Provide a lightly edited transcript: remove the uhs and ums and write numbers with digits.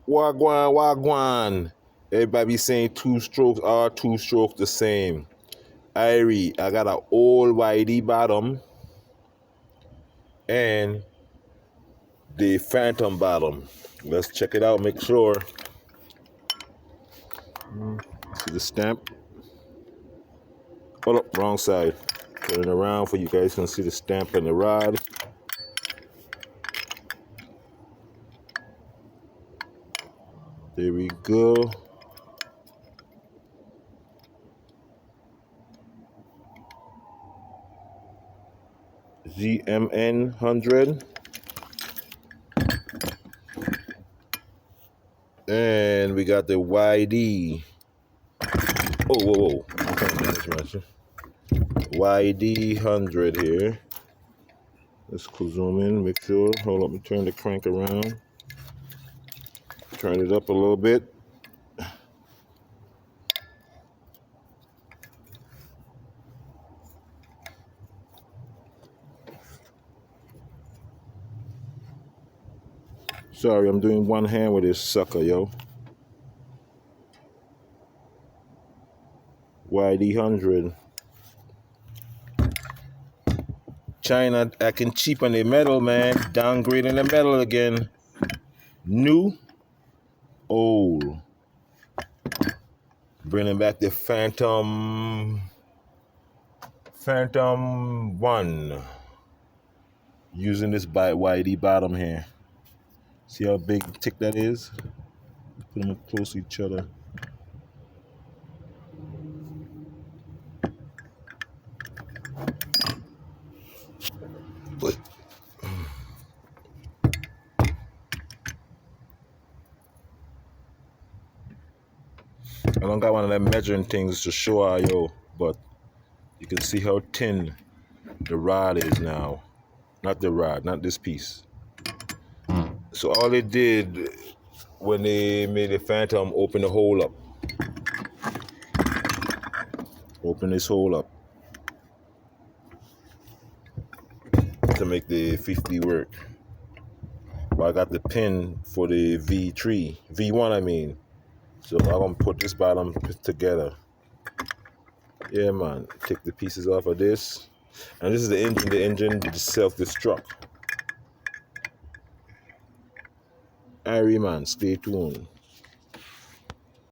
Wagwan, wagwan. Everybody be saying two strokes are two strokes the same. Irie, I got an old YD bottom and the phantom bottom. Let's check it out, make sure. See the stamp? Hold up, wrong side. Turn it around for you guys can see the stamp and the rod. There we go. GMN 100. And we got the YD. Oh, whoa, whoa. YD 100 here. Let's zoom in, make sure. Hold up, and turn the crank around. Turn it up a little bit. Sorry, I'm doing one hand with this sucker, yo. YD 100. China acting cheap on the metal, man. Downgrading the metal again. New, old. Bringing back the Phantom 1. Using this YD bottom here. See how big tick that is? Put them close to each other. But I don't got one of them measuring things to show how, yo, but you can see how thin the rod is now. Not the rod, not this piece. So all they did when they made the Phantom, open the hole up. Open this hole up to make the 50 work. But I got the pin for the V1 I mean. So I'm gonna put this bottom together. Yeah, man. Take the pieces off of this. And this is the engine. The engine self-destruct. Irie, man. Stay tuned.